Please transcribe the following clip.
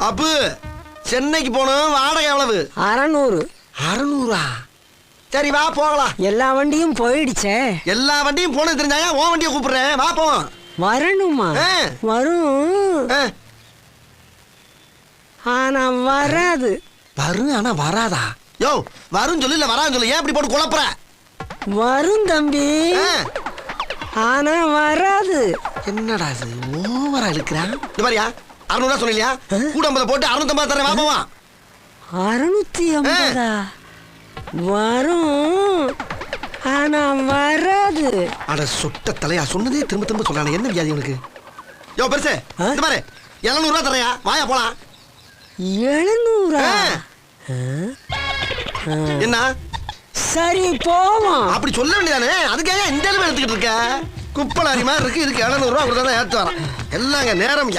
அப்பு சென்னைக்கு போகணும், வாடகை எவ்வளவு? 600. 600? சரி வா போகலாம். எல்லா வண்டியும் போயிடுச்சே. எல்லா வண்டியும் போனது தெரிஞ்சாயா உன் வண்டியை கூப்பிடுறேன், வா போவோம். வரணுமா? வரும். ஆனா வராது. வரும் ஆனா வராதா? யோ வரும் சொல்லு, இல்ல வரான்னு சொல்லு, ஏன் இப்படி போட்டு குழப்புற? வரும் தம்பி, ஆனா வராது. என்னடா இது ஓவரா இழுக்கிறான்? இது மாதிரியா 600 சொன்னியா? கூட 50 போட்டு 650 தரேன், வா போவான். 650? வரும் ஆனா வராது. அட சொட்ட தலையா, சொன்னதே திரும்ப திரும்ப சொல்றானே, என்ன வியாதி உனக்கு? யோ பெருசு, இது மாதிரி 700 தரையா, வாயா போலாம். 700? என்ன? சரி போவோம். அப்படி சொல்ல வேண்டியதானே, அதுக்காக இந்த அளவு எடுத்துக்கிட்டு இருக்க? குப்பலாரி மாதிரி இருக்கு, இதுக்கு 700 கொடுத்தா தான் ஏற்று வரான். எல்லாங்க நேரம்.